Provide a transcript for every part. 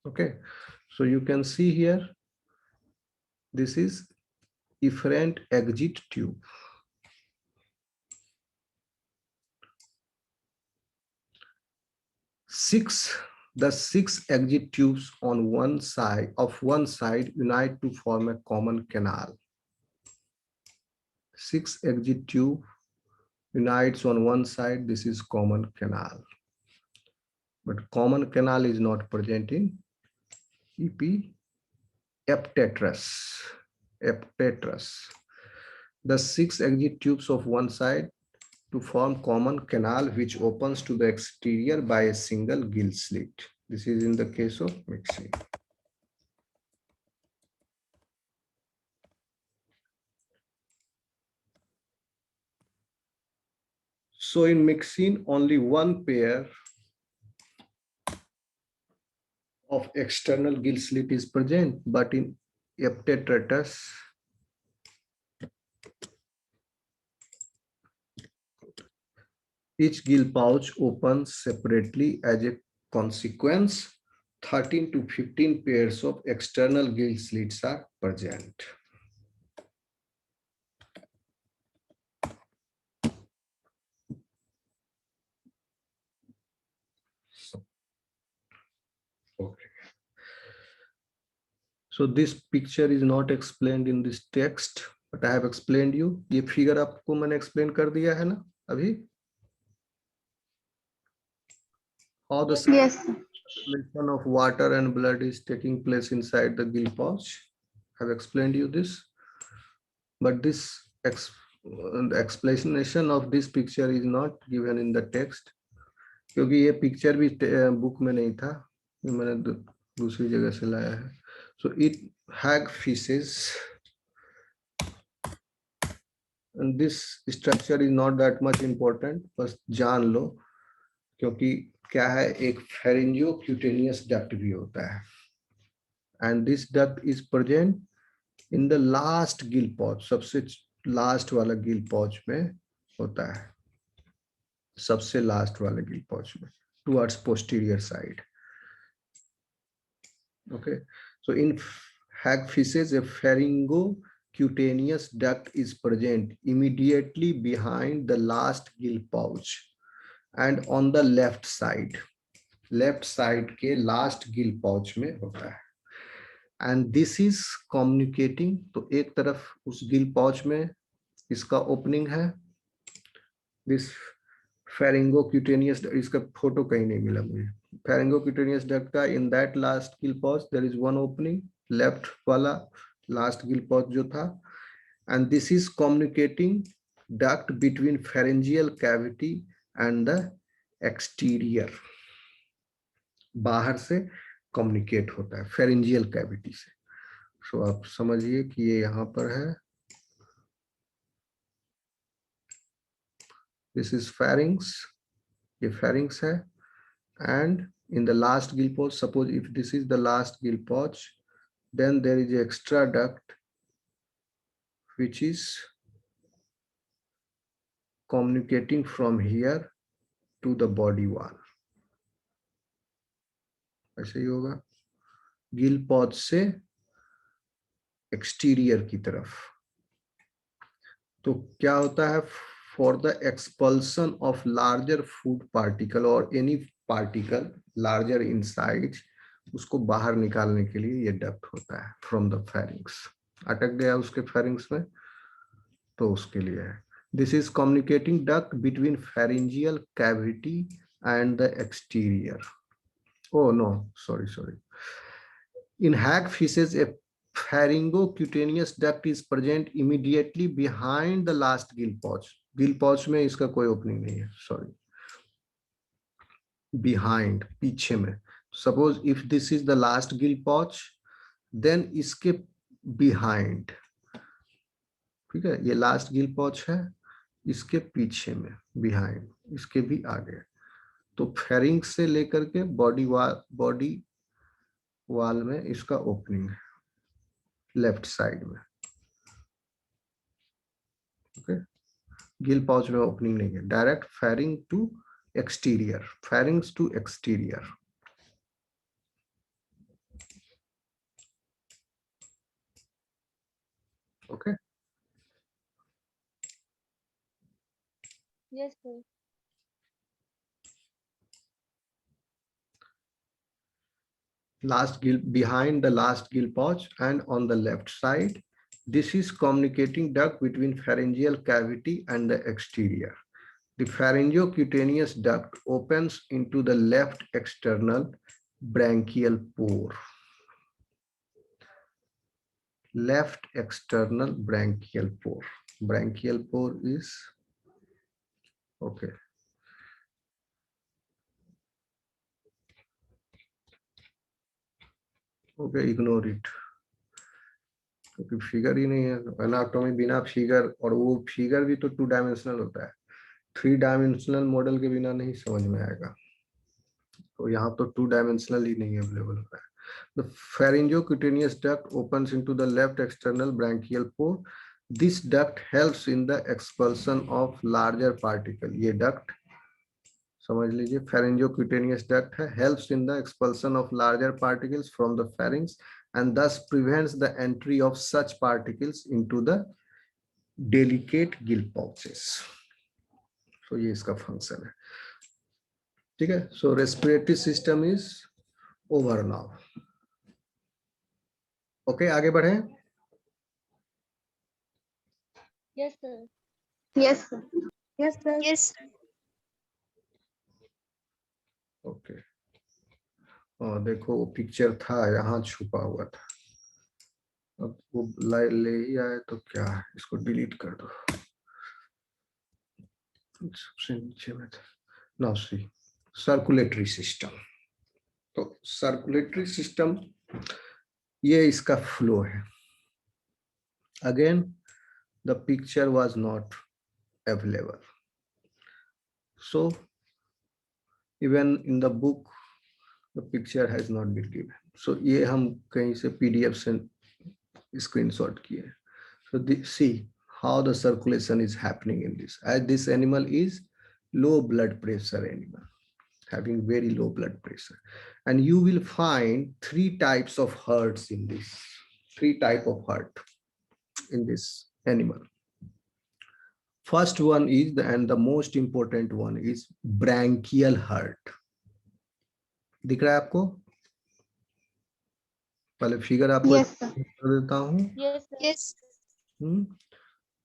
Okay, so you can see here, this is efferent exit tube. The six exit tubes on one side unite to form a common canal. Six exit tube unites on one side. This is common canal. But common canal is not present in Epiptetrus. The six exit tubes of one side to form common canal which opens to the exterior by a single gill slit. This is in the case of Myxine. So in Myxine, only one pair of external gill slit is present, but in Epiptetrus, each gill pouch opens separately. As a consequence, 13 to 15 pairs of external gill slits are present. Okay. So this picture is not explained in this text, but I have explained you. ये figure आपको मैंने explain कर दिया है ना अभी? How the Yes. circulation of water and blood is taking place inside the gill pouch. I have explained you this, but this explanation of this picture is not given in the text, क्योंकि ये picture भी book में नहीं था, ये मैंने दूसरी जगह से लाया है. So it hagfish, and this structure is not that much important, बस जान लो, क्योंकि क्या है, एक pharyngeocutaneous duct भी होता है, and this duct is present in the last gill pouch, सबसे last वाला gill pouch में होता है, सबसे last वाले gill pouch में, towards posterior side. Okay, so in hagfishes, a pharyngocutaneous duct is present immediately behind the last gill pouch and on the left side के last gill pouch में होता है. And this is communicating, तो एक तरफ उस gill pouch में इसका opening है, this pharyngocutaneous, इसका फोटो कहीं नहीं मिला मुझे. Pharyngocutaneous duct का in that last gill pouch there is one opening, left वाला last gill pouch जो था, and this is communicating duct between pharyngeal cavity and the exterior. बाहर से communicate होता है pharyngeal cavity से. So आप समझिए कि ये यहाँ पर है. This is pharynx, ये pharynx है, and in the last gill pouch, suppose if this is the last gill pouch, then there is an extra duct which is communicating from here to the body wall. ऐसे ही होगा, गिल पॉच से exterior की तरफ. तो क्या होता है, for the expulsion of larger food particle और any particle larger in size, उसको बाहर निकालने के लिए ये डक्ट होता है फ्रॉम द फेरिंग्स. अटक गया उसके फेरिंग्स में, तो उसके लिए है. This is communicating duct between pharyngeal cavity and the exterior. Oh no, sorry. In hagfishes, a pharyngocutaneous duct is present immediately behind the last gill pouch. Gill pouch में इसका कोई opening नहीं है, sorry. Behind, पीछे में. Suppose if this is the last gill pouch, then इसके behind, ठीक है, ये last gill pouch है, इसके पीछे में behind, इसके भी आगे. तो pharynx से लेकर के body wall में इसका opening है, लेफ्ट साइड में. ओके, गिल पाउच में ओपनिंग नहीं है, डायरेक्ट फेरिंग टू एक्सटीरियर, फेरिंग्स to exterior. Okay Yes, sir. last gill, behind the last gill pouch and on the left side. This is communicating duct between pharyngeal cavity and the exterior. The pharyngocutaneous duct opens into the left external branchial pore. Left external branchial pore. Branchial pore is okay. Okay, ignore it. क्योंकि figure ही नहीं है anatomy बिना figure, और वो figure भी तो 2 dimensional होता है, 3 डायमेंशनल मॉडल के बिना नहीं समझ में आएगा। तो यहाँ तो 2 डायमेंशनल ही नहीं अवेलेबल होता है। The pharyngocutaneous duct opens into the left external branchial pore. This duct helps in the expulsion of larger particle. ये duct समझ लीजिए pharyngocutaneous duct है, helps in the expulsion of larger particles from the pharynx and thus prevents the entry of such particles into the delicate gill pouches. So ये इसका function है, ठीक है। So respiratory system is over now. Okay, आगे बढ़े। Yes, sir. Yes, sir. Yes, sir. Yes. Okay और देखो वो पिक्चर था यहाँ छुपा हुआ था, अब वो ले ही आए तो क्या है, इसको डिलीट कर दो। सबसे नीचे में था नाउ सी सर्कुलेटरी सिस्टम। तो सर्कुलेटरी सिस्टम ये इसका फ्लो है। Again the picture was not available, so even in the book the picture has not been given. So ये हम कहीं से पीडीएफ से स्क्रीनशॉट किए। So see how the circulation is happening in this. As this animal is low blood pressure animal, having very low blood pressure, and you will find 3 types of hearts in this. 3 type of heart in this animal. First one is and the most important one is branchial heart. दिख रहा है आपको? पहले figure आपको Yes, sir. कर देता हूँ। Yes, sir. Yes.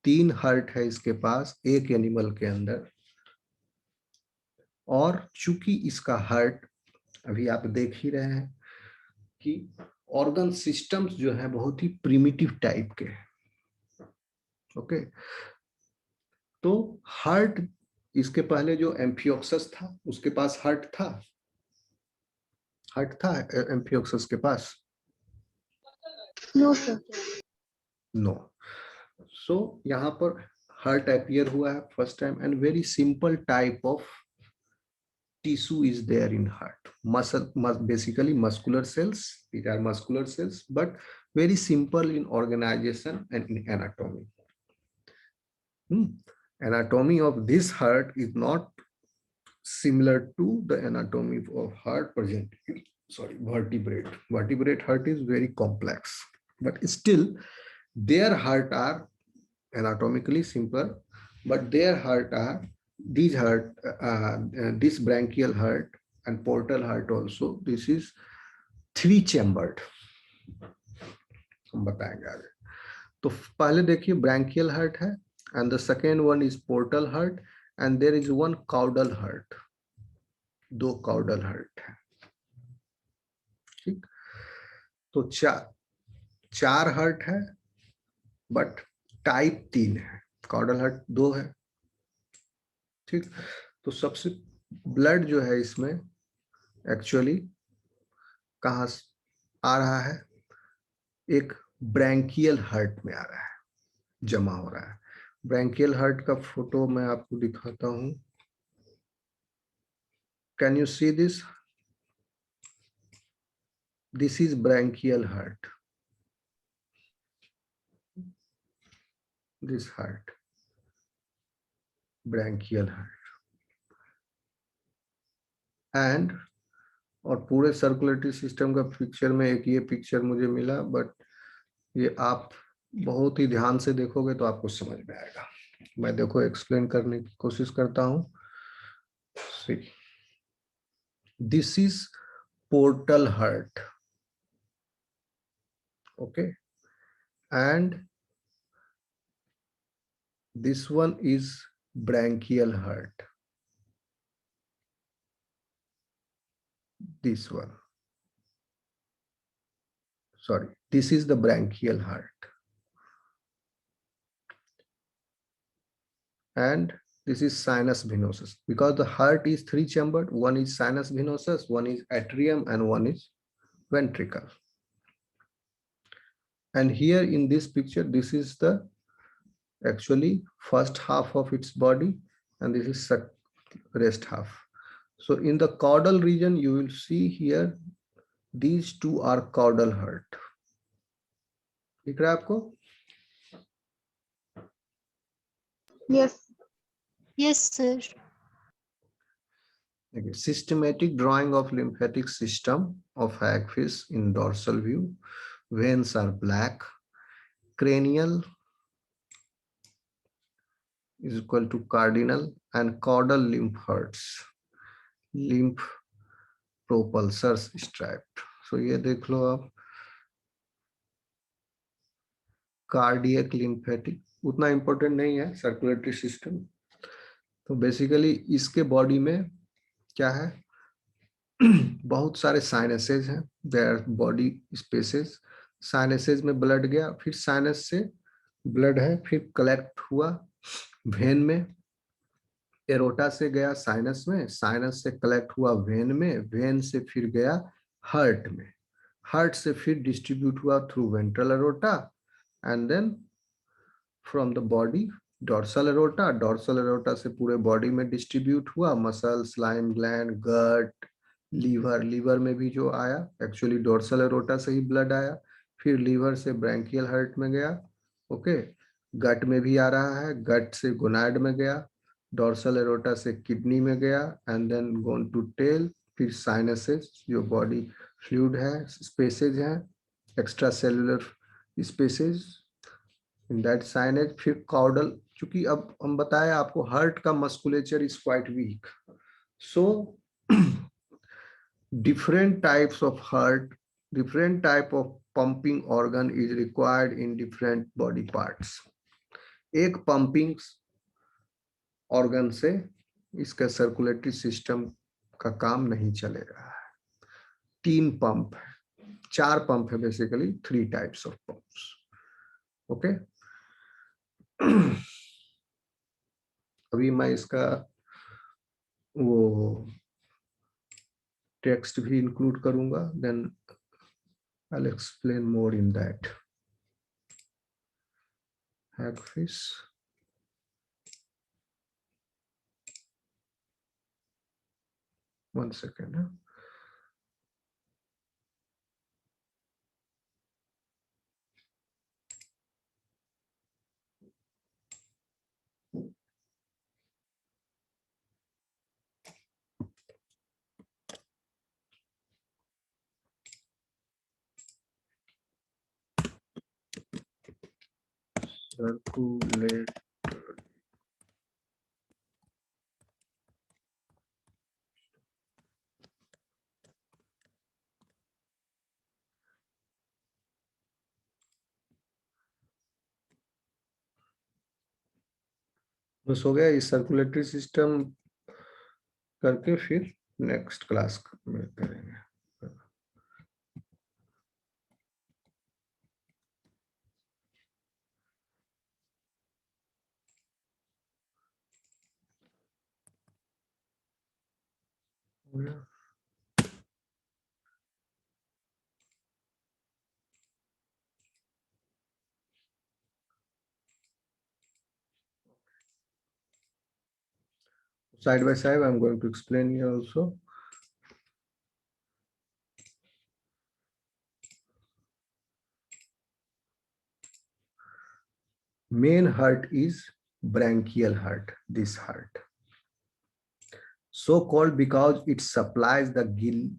3 heart है इसके पास एक एनिमल के अंदर, और चूंकि इसका हार्ट अभी आप देख ही रहे हैं कि ऑर्गन सिस्टम्स जो है बहुत ही प्रिमिटिव टाइप के हैं। ओके तो हार्ट, इसके पहले जो एम्फियोक्सस था उसके पास हार्ट था, हार्ट था एम्फियोक्सस के पास? No, sir. नो। सो यहाँ पर हार्ट अपीयर हुआ है first time, and very simple type of tissue is there in heart. Basically muscular cells, these are muscular cells, but very simple in organization and in anatomy. Anatomy of this heart is not similar to the anatomy of heart present in, vertebrate. Vertebrate heart is very complex, but still their heart are anatomically simple, but their heart are these heart, this branchial heart and portal heart also, this is 3 chambered। हम बताएंगे आगे। तो पहले देखिए branchial heart है, and the second one is portal heart, and there is one caudal heart, 2 caudal heart है, ठीक। तो 4 हार्ट है, बट टाइप 3 है, काउडल हार्ट 2 है, ठीक। तो सबसे ब्लड जो है इसमें एक्चुअली कहाँ आ रहा है, एक ब्रैंकियल हार्ट में आ रहा है, जमा हो रहा है। ब्रैंकियल हार्ट का फोटो मैं आपको दिखाता हूं। Can you see this? This is branchial heart, this heart, branchial heart, and और पूरे सर्कुलेटरी सिस्टम का पिक्चर में एक ये पिक्चर मुझे मिला, बट ये आप बहुत ही ध्यान से देखोगे तो आपको समझ में आएगा। मैं देखो एक्सप्लेन करने की कोशिश करता हूं। This is portal heart, okay, and this one is branchial heart, this one, sorry, this is the branchial heart, and this is sinus venosus, because the heart is three chambered. One is sinus venosus, one is atrium, and one is ventricle. And here in this picture, this is the actually first half of its body, and this is rest half. So in the caudal region, you will see here these two are caudal heart. दिख रहा है आपको? Yes. Yes, sir. Okay. Systematic drawing of lymphatic system of hagfish in dorsal view. Veins are black. Cranial is equal to cardinal, and caudal lymph herds. Lymph propulsors striped. So ये देख लो आप, cardiac lymphatic उतना important नहीं है, circulatory system. तो basically इसके body में क्या है, बहुत सारे साइनसेज हैं, देयर बॉडी स्पेसेस। साइनसेज में ब्लड गया, फिर साइनस से ब्लड है, फिर कलेक्ट हुआ वेन में, एरोटा से गया साइनस में, साइनस से कलेक्ट हुआ वेन में, वेन से फिर गया हार्ट में, हार्ट से फिर डिस्ट्रीब्यूट हुआ through ventral aorta, and then from the body dorsal aorta, dorsal aorta से पूरे बॉडी में डिस्ट्रीब्यूट हुआ, muscle, slime gland, gut, liver, liver में भी जो आया एक्चुअली डॉर्सल एरोटा से ही ब्लड आया, फिर लीवर से ब्रैंकियल हार्ट में गया, ओके, गट में भी आ रहा है, गट से गोनाड में गया, डॉर्सल एरोटा से किडनी में गया, and then gone to tail, फिर साइनसेस जो बॉडी फ्लूइड है, स्पेसेज हैं, extra cellular spaces in that sinuses, फिर कॉर्डल। चूंकि अब हम बताएं आपको हार्ट का musculature is quite weak, so different types of heart, different type of pumping organ is required in different body parts. एक पंपिंग ऑर्गन से इसका सर्कुलेटरी सिस्टम का काम नहीं चलेगा। तीन पंप है, चार पंप है, basically 3 types of pumps, okay. अभी मैं इसका वो टेक्स्ट भी इंक्लूड करूंगा, then I'll explain more in that. Hagfish. One second. Circulate. बस हो गया, इस सर्कुलेटरी सिस्टम करके फिर नेक्स्ट क्लास में करेंगे। Side by side, I'm going to explain here also. Main heart is branchial heart, this heart. So called because it supplies the gills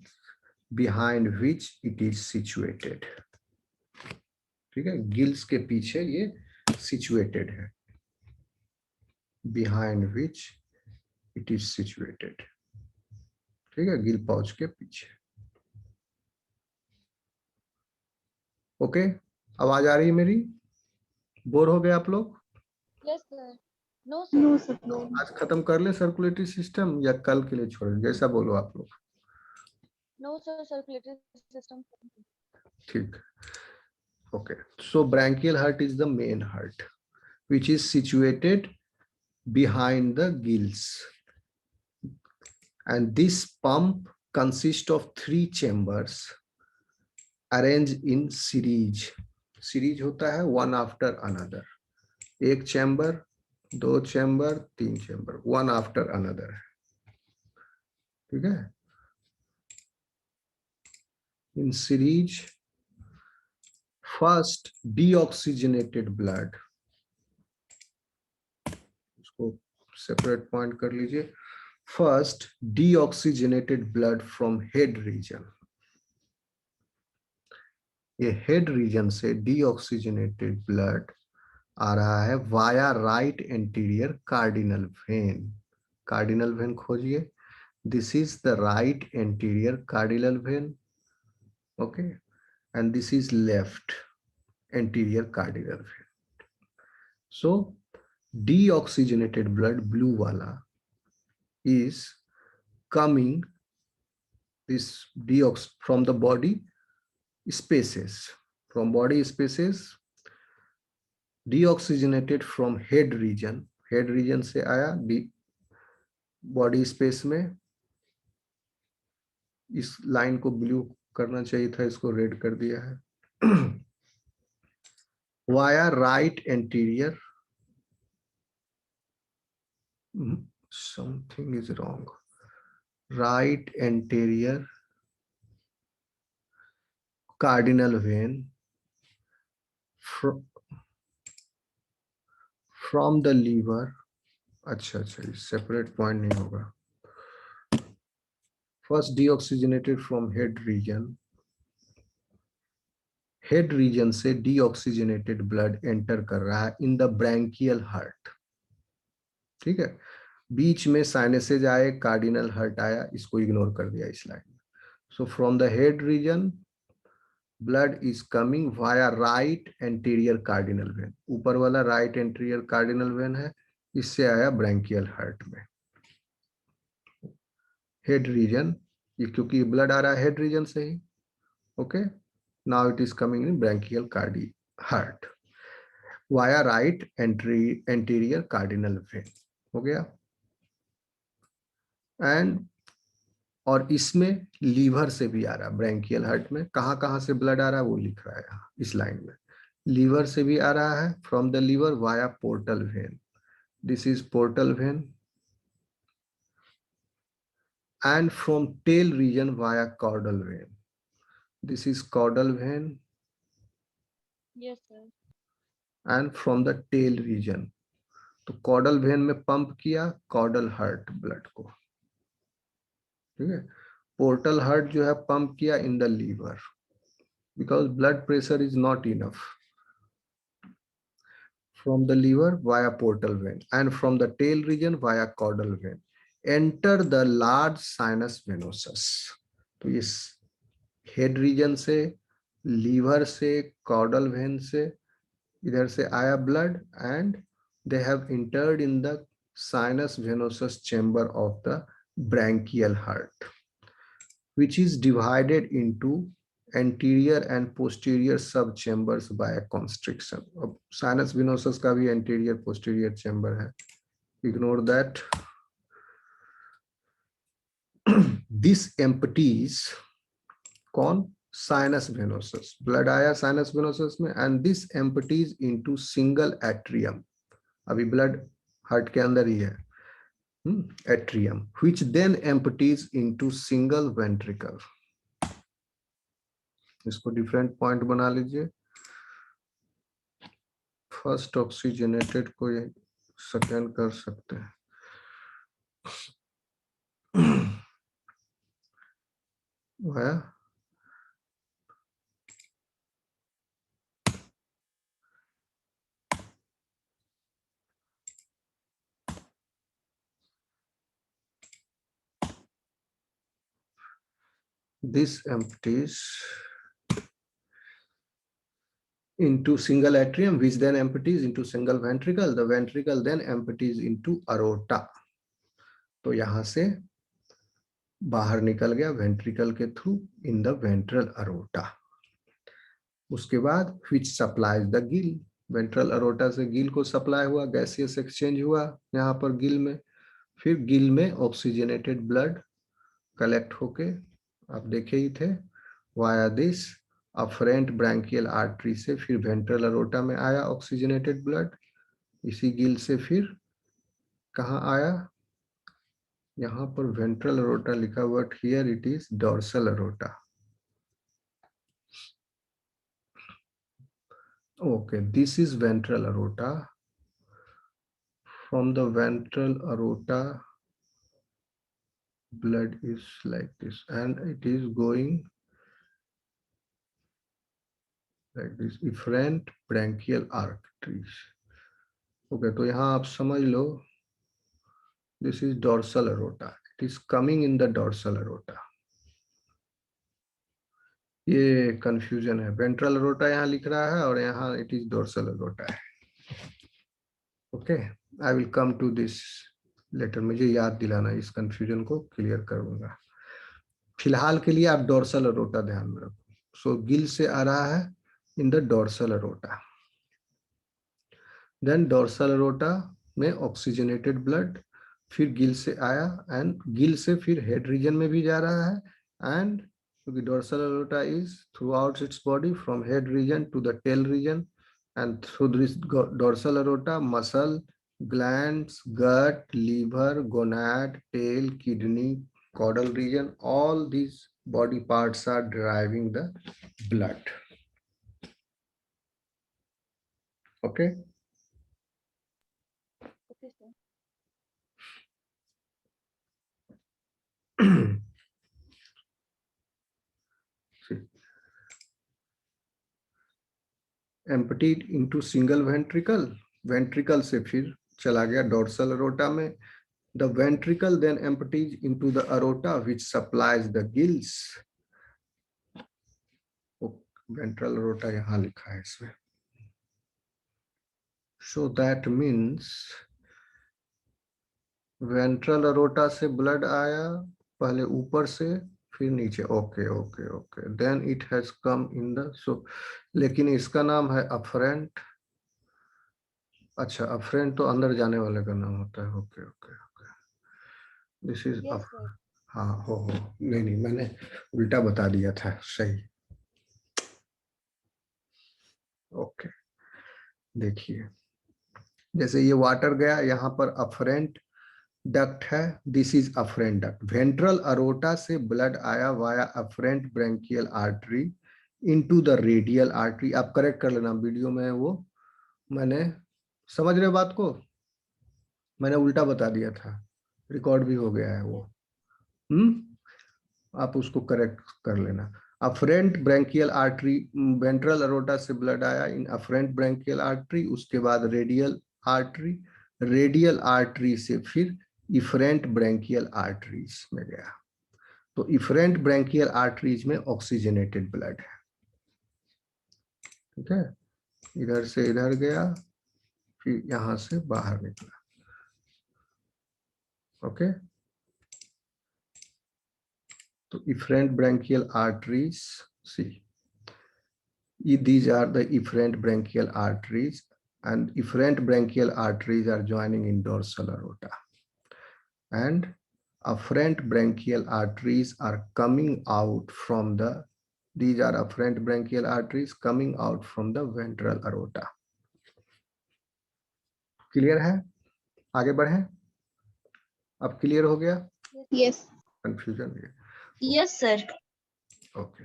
behind which it is situated. ठीक है, gills के पीछे ये situated है, behind which it is situated. ठीक है, Gill pouch के पीछे। ओके, आवाज आ रही है मेरी? बोर हो गए आप लोग? Yes, sir. No, No, sir. sir. आज खत्म कर ले सर्कुलेटरी सिस्टम या कल के लिए छोड़, जैसा बोलो आप लोग। No, sir. Circulatory system. ठीक, okay, so branchial heart is the main heart which is situated behind the gills, and this pump consists of 3 chambers arranged in series. Series होता है one after another, एक chamber, 2 chamber, 3 chamber, one after another। ठीक है, in series, first deoxygenated blood, उसको separate point कर लीजिए। First deoxygenated blood from head region, ये head region से deoxygenated blood आ रहा है via right anterior cardinal vein. Cardinal vein खोजिए, this is the right anterior cardinal vein, okay, and this is left anterior cardinal vein. So deoxygenated blood, blue वाला, is coming this deox from the body spaces, from body spaces, deoxygenated from head region, head region से आया body space में। इस line को blue करना चाहिए था, इसको रेड कर दिया है। Via right anterior, something is wrong, right anterior cardinal vein from the liver. अच्छा, सेपरेट पॉइंट नहीं होगा। First deoxygenated from head region, head region से deoxygenated blood एंटर कर रहा है इन द ब्रैंकियल हार्ट। ठीक है, बीच में साइनसेज आए, कार्डिनल हार्ट आया, इसको इग्नोर कर दिया इस लाइन में। So from the head region blood is coming via right anterior cardinal when, ऊपर वाला राइट एंटीरियर कार्डिनल वेन है, इससे आया ब्रैंकियल हार्ट में। हेड रीजन, ये क्योंकि ब्लड आ रहा है हेड रीजन से ही, okay, now it is coming in branchial heart via right anterior cardinal vein, हो गया। एंड और इसमें लीवर से भी आ रहा है, ब्रैंकियल हार्ट में कहां कहां से ब्लड आ रहा है वो लिख रहा है यहाँ इस लाइन में। लीवर से भी आ रहा है, from the liver via portal vein, this is portal vein, and from tail region via caudal vein, this is caudal vein, Yes, sir. and from the tail region, तो कॉर्डल वेन में pump किया caudal heart blood को। ठीक है, portal heart जो है pump किया in the liver, because blood pressure is not enough, from the liver via portal vein, and from the tail region via caudal vein enter the large sinus venosus. तो इस head region से, liver से, caudal vein से इधर से आया blood, and they have entered in the sinus venosus chamber of the branchial heart, which is divided into anterior and posterior subchambers by a constriction। अब sinus venosus का भी anterior posterior chamber है, ignore that। this empties, कौन? sinus venosus, blood आया sinus venosus में, and this empties into single atrium, अभी blood heart के अंदर ही है, atrium, which then empties into single ventricle। इसको डिफरेंट पॉइंट बना लीजिए, फर्स्ट ऑक्सीजनेटेड को ये सेकेंड कर सकते हैं। this empties into single atrium, which then empties into single ventricle. The ventricle then empties into aorta. तो यहां से बाहर निकल गया वेंट्रिकल के through in the ventral aorta. उसके बाद which supplies the gill. Ventral aorta से गिल को सप्लाई हुआ, गैसियस एक्सचेंज हुआ यहाँ पर गिल में, फिर गिल में ऑक्सीजनेटेड ब्लड कलेक्ट होके आप देखे ही थे via this afferent branchial artery से फिर वेंट्रल अरोटा में आया ऑक्सीजनेटेड ब्लड. इसी गिल से फिर कहाँ आया, यहाँ पर वेंट्रल अरोटा लिखा हुआ, here it is dorsal aorta. Okay, this is ventral aorta. From the ventral aorta, blood is like this, and it is going like this, efferent branchial arteries. Okay, तो यहाँ आप समझ लो, this is dorsal aorta. It is coming in the dorsal aorta. ये confusion है, ventral aorta यहाँ लिख रहा है और यहाँ it is dorsal aorta है. Okay, I will come to this later. मुझे याद दिलाना, इस confusion को क्लियर करूंगा. फिलहाल के लिए आप डोर्सल अरोटा ध्यान में रखो. सो गिल से आ रहा है in the dorsal aorta, then dorsal aorta में ऑक्सीजनेटेड ब्लड, फिर गिल से आया एंड गिल से फिर हेड रीजन में भी जा रहा है, एंड क्योंकि dorsal aorta is throughout its body from head region to the tail region, and through this dorsal aorta muscle, glands, gut, liver, gonad, tail, kidney, caudal region, all these body parts are deriving the blood. Okay. Okay, sir. See, emptied into single ventricle, ventricle से फिर चला गया dorsal aorta में. The ventricle then empties into the aorta which supplies the gills. Ventral aorta यहाँ लिखा है इसमें. So that means ventral aorta से ब्लड आया पहले ऊपर से फिर नीचे. Okay okay okay, then it has come in the, so लेकिन इसका नाम है अफरेंट. अच्छा, अफरेंट तो अंदर जाने वाले का नाम होता है. Okay okay okay, this is Yes, sir. हाँ हो नहीं नहीं, मैंने उल्टा बता दिया था. सही. ओके, देखिए जैसे ये वाटर गया, यहाँ पर अफरेंट डक्ट है, this is afferent duct. Ventral aorta से ब्लड आया via afferent branchial artery into the radial artery. आप करेक्ट कर लेना, वीडियो में वो मैंने, समझ रहे बात को, मैंने उल्टा बता दिया था, रिकॉर्ड भी हो गया है वो. आप उसको करेक्ट कर लेना. Afferent branchial artery, ventral aorta से ब्लड आया इन अफरेंट ब्रैंकियल आर्टरी, उसके बाद रेडियल आर्टरी, रेडियल आर्टरी से फिर इफरेंट ब्रैंकियल आर्टरीज में गया. तो इफरेंट ब्रैंकियल आर्टरीज में ऑक्सीजनेटेड ब्लड है. ठीक है, इधर से इधर गया फिर यहां से बाहर निकला. ओके, तो efferent branchial arteries, see, these are the efferent branchial arteries, and efferent branchial arteries are joining in dorsal aorta, and afferent branchial arteries are coming out from the, these are afferent branchial arteries coming out from the ventral aorta. Clear है? आगे बढ़े. अब clear हो गया? Yes. Confusion है? Yes, sir. Okay,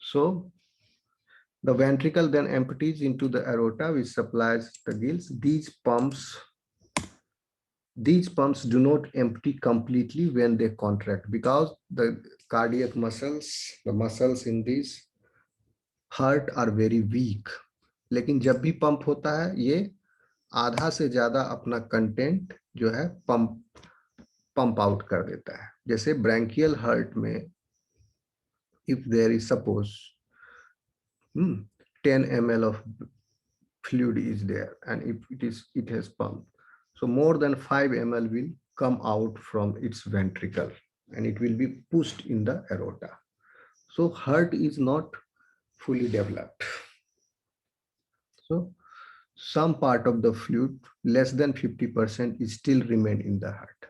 so the ventricle then empties into the aorta which supplies the gills. These pumps do not empty completely when they contract because the cardiac muscles, the muscles in this heart are very weak. लेकिन जब भी pump होता है ये आधा से ज्यादा अपना कंटेंट जो है पंप आउट कर देता है. जैसे ब्रैंकियल हार्ट में if there is suppose 10 ml of fluid is there, and if it has pump, so more than 5 ml will come out from its ventricle and it will be pushed in the aorta. So heart is not fully developed. So some part of the fluid, less than 50%, is still remain in the heart.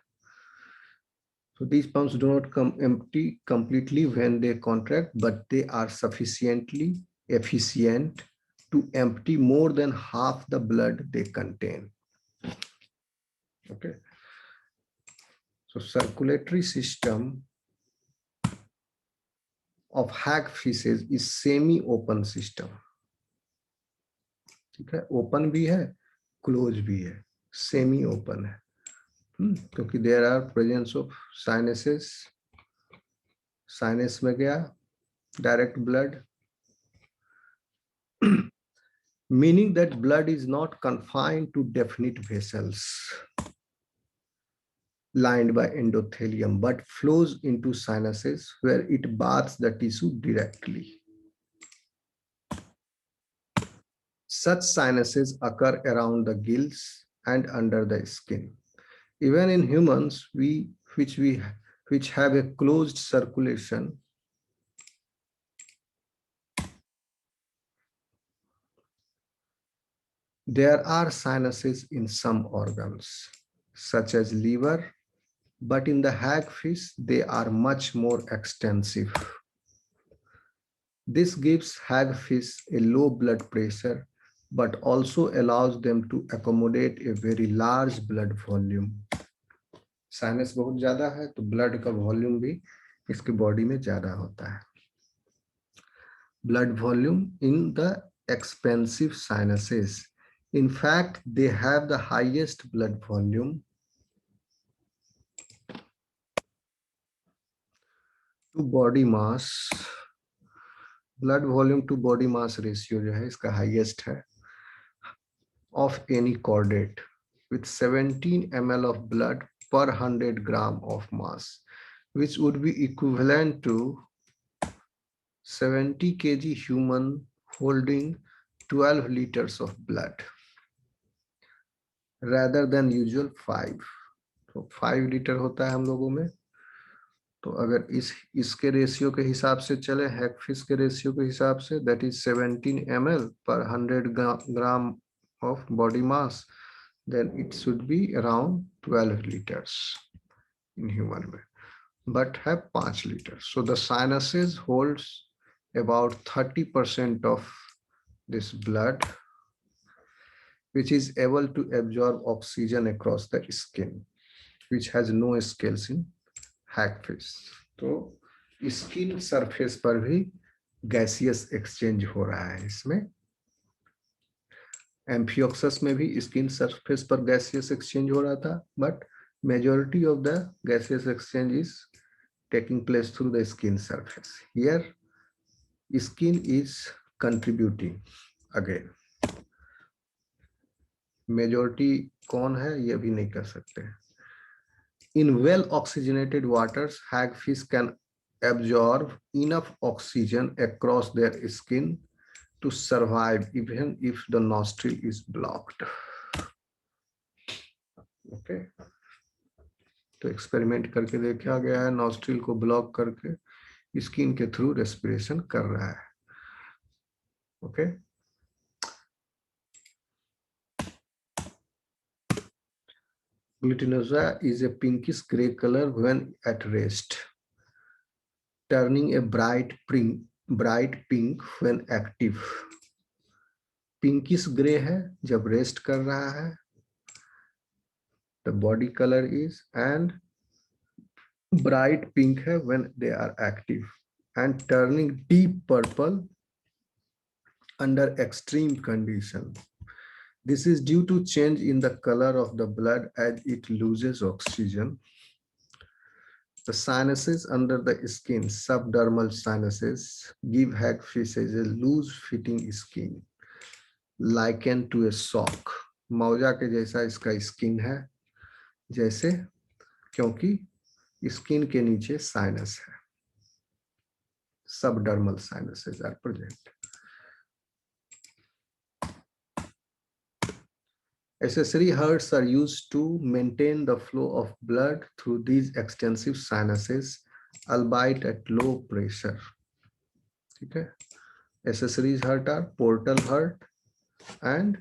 So these pumps do not come empty completely when they contract, but they are sufficiently efficient to empty more than half the blood they contain. Okay. So circulatory system of hagfish is semi-open system. ठीक है, open भी है, close भी है, semi open है, क्योंकि there are presence of sinuses, sinus में गया direct blood, meaning that blood is not confined to definite vessels lined by endothelium, but flows into sinuses where it bathes the tissue directly. Such sinuses occur around the gills and under the skin. Even in humans, which have a closed circulation, there are sinuses in some organs, such as liver, but in the hagfish, they are much more extensive. This gives hagfish a low blood pressure, but also allows them to accommodate a very large blood volume. Sinus बहुत ज्यादा है तो blood का volume भी इसके body में ज्यादा होता है. Blood volume in the expansive sinuses. In fact, they have the highest blood volume to body mass. Blood volume to body mass ratio जो है इसका highest है of any chordate, with 17 ml of blood per 100 gram of mass, which would be equivalent to 70 kg human holding 12 liters of blood rather than usual 5. तो 5 litre होता है हम लोगों में. तो अगर इसके रेशियो के हिसाब से चले, हैगफिश के रेशियो के हिसाब से, that is 17 ml per 100 gram of body mass, then it should be around 12 liters in human being, but have 5 liters. So the sinuses holds about 30% of this blood, which is able to absorb oxygen across the skin, which has no scales in hagfish. तो skin surface पर भी gaseous exchange हो रहा है. इसमें amphioxus में भी skin surface पर गैसियस एक्सचेंज हो रहा था, but majority of the gaseous exchange is taking place through the skin surface. Here skin is contributing again. Majority कौन है ये भी नहीं कर सकते. In well oxygenated waters, hagfish can absorb enough oxygen across their skin to survive even if the nostril is blocked. Okay. तो experiment करके देखा गया है, नॉस्ट्रिल को ब्लॉक करके स्किन के थ्रू रेस्पिरेशन कर रहा है. Okay. Glutinosa is a pinkish gray color when at rest, turning a bright pink when active. Pinkish gray है जब रेस्ट कर रहा है, the body color is, and bright pink है when they are active, and turning deep purple under extreme conditions. This is due to change in the color of the blood as it loses oxygen. The sinuses under the skin, subdermal sinuses, give hagfishes a loose-fitting skin, likened to a sock. मौजा के जैसा इसका skin है, जैसे, क्योंकि skin के नीचे sinus है. subdermal sinuses are present. Accessory hearts are used to maintain the flow of blood through these extensive sinuses, albeit at low pressure. ठीक है, accessories heart are portal heart and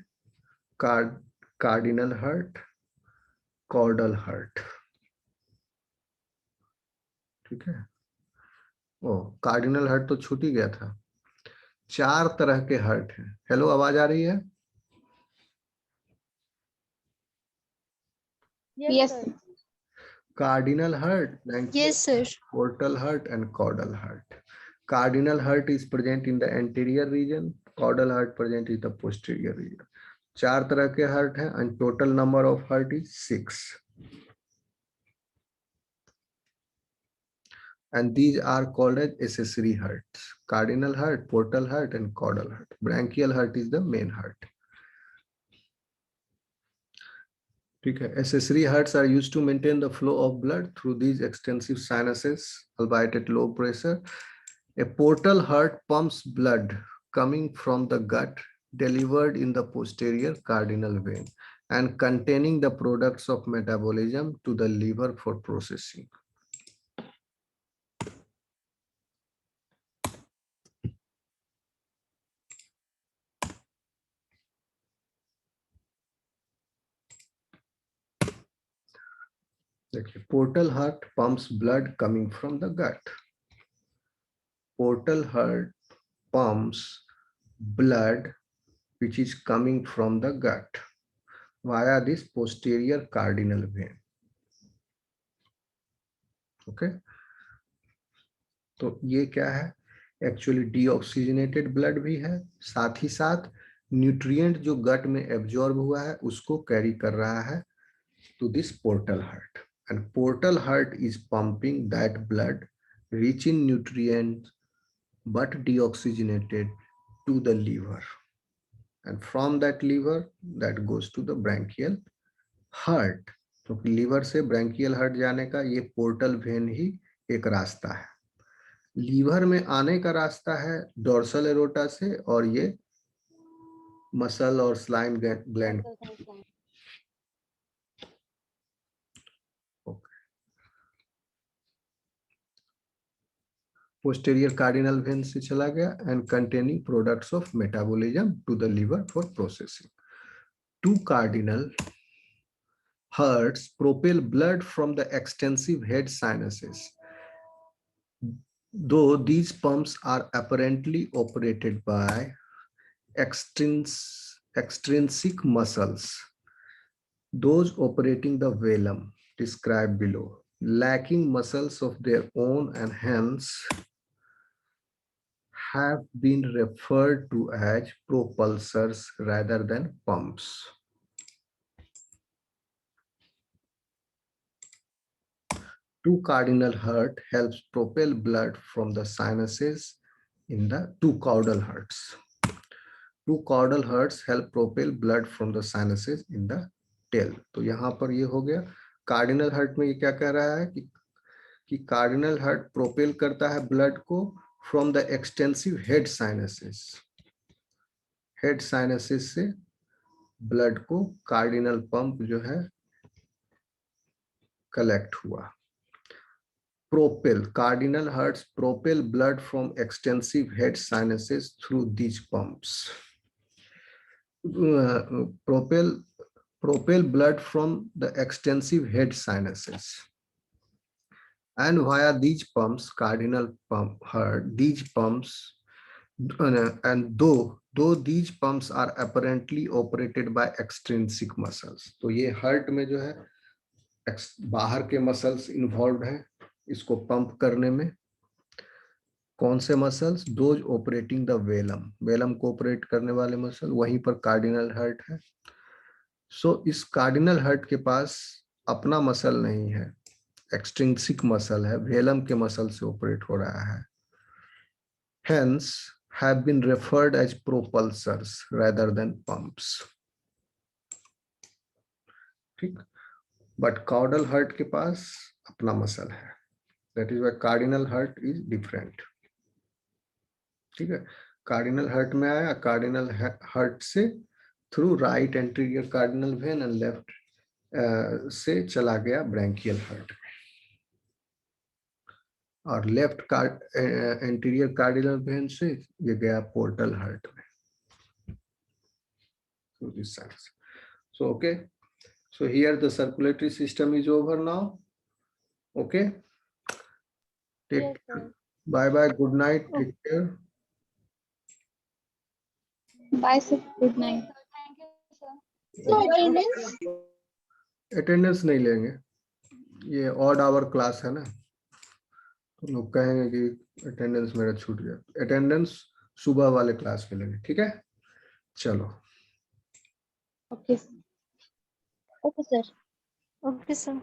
cardinal heart, caudal heart. ठीक है, ओ cardinal heart तो छूट ही गया था। 4 तरह के हार्ट हैं। हेलो, आवाज आ रही है? Yes, sir. sir. Cardinal heart, Yes, sir. portal heart and caudal heart. Cardinal heart is present in the anterior region, caudal heart present in the posterior region. 4 तरह के हार्ट हैं and total number of heart is 6. And these are called as accessory hearts: cardinal heart, portal heart and caudal heart. Branchial heart is the main heart. Okay. Accessory hearts are used to maintain the flow of blood through these extensive sinuses, albeit at low pressure. A portal heart pumps blood coming from the gut, delivered in the posterior cardinal vein and containing the products of metabolism to the liver for processing. देखिए, portal heart pumps blood coming from the gut. Portal heart pumps blood which is coming from the gut via this posterior cardinal vein. Okay, तो ये क्या है? Actually deoxygenated blood भी है, साथ ही साथ nutrient जो गट में एब्जॉर्ब हुआ है उसको कैरी कर रहा है to this portal heart, and portal heart is pumping that blood rich in nutrients but deoxygenated to the liver, and from that liver that goes to the branchial heart. तो liver से branchial heart जाने का ये portal when he एक रास्ता है। Liver में आने का रास्ता है डोर्सल एरोटा से, और ये मसल और slime gland posterior cardinal vein से चला गया and containing products of metabolism to the liver for processing. 2 cardinal hearts propel blood from the extensive head sinuses. Though these pumps are apparently operated by extrinsic muscles, those operating the velum described below, lacking muscles of their own and hence have been referred to as propulsors rather than pumps. Two cardinal heart helps propel blood from the sinuses in the two caudal hearts. Two caudal hearts help propel blood from the sinuses in the tail. तो यहाँ पर ये हो गया cardinal heart में। ये क्या कह रहा है कि कार्डिनल हार्ट प्रोपेल करता है ब्लड को from the extensive head sinuses. Head sinuses से ब्लड को कार्डिनल पंप जो है कलेक्ट हुआ। Propel, cardinal hearts propel blood from extensive head sinuses through these pumps. Propel blood from the extensive head sinuses, and via these pumps, cardinal pump heart, these pumps, and though these pumps are apparently operated by extrinsic muscles, तो ये heart में जो है बाहर के muscles involve हैं इसको pump करने में। कौन से muscles? Those operating the velum, velum को ऑपरेट करने वाले मसल, वहीं पर कार्डिनल हार्ट है। सो इस कार्डिनल हार्ट के पास अपना मसल नहीं है, एक्सट्रिंसिक मसल है, वेलम के मसल से ऑपरेट हो रहा है। Hence have been referred as propulsors rather than pumps. ठीक, बट caudal heart के पास अपना मसल है। That is why cardinal heart is different. ठीक है, कार्डिनल हर्ट में आया, कार्डिनल हर्ट से through right anterior cardinal when and left से चला गया ब्रैंकियल हर्ट में, और लेफ्ट एंटीरियर कार्डिनल वेन से ये गया पोर्टल हर्ट में through this side. So okay, so here the circulatory system is over now. Okay, take Yes, sir. bye bye, good night, take care. Bye, sir. Good night. Thank you, sir. So attendance? Attendance नहीं लेंगे, ये odd our class है ना, तो लोग कहेंगे कि attendance मेरा छूट गया। अटेंडेंस सुबह वाले क्लास में लेंगे, ठीक है, चलो। Okay. Okay, sir. Okay, sir.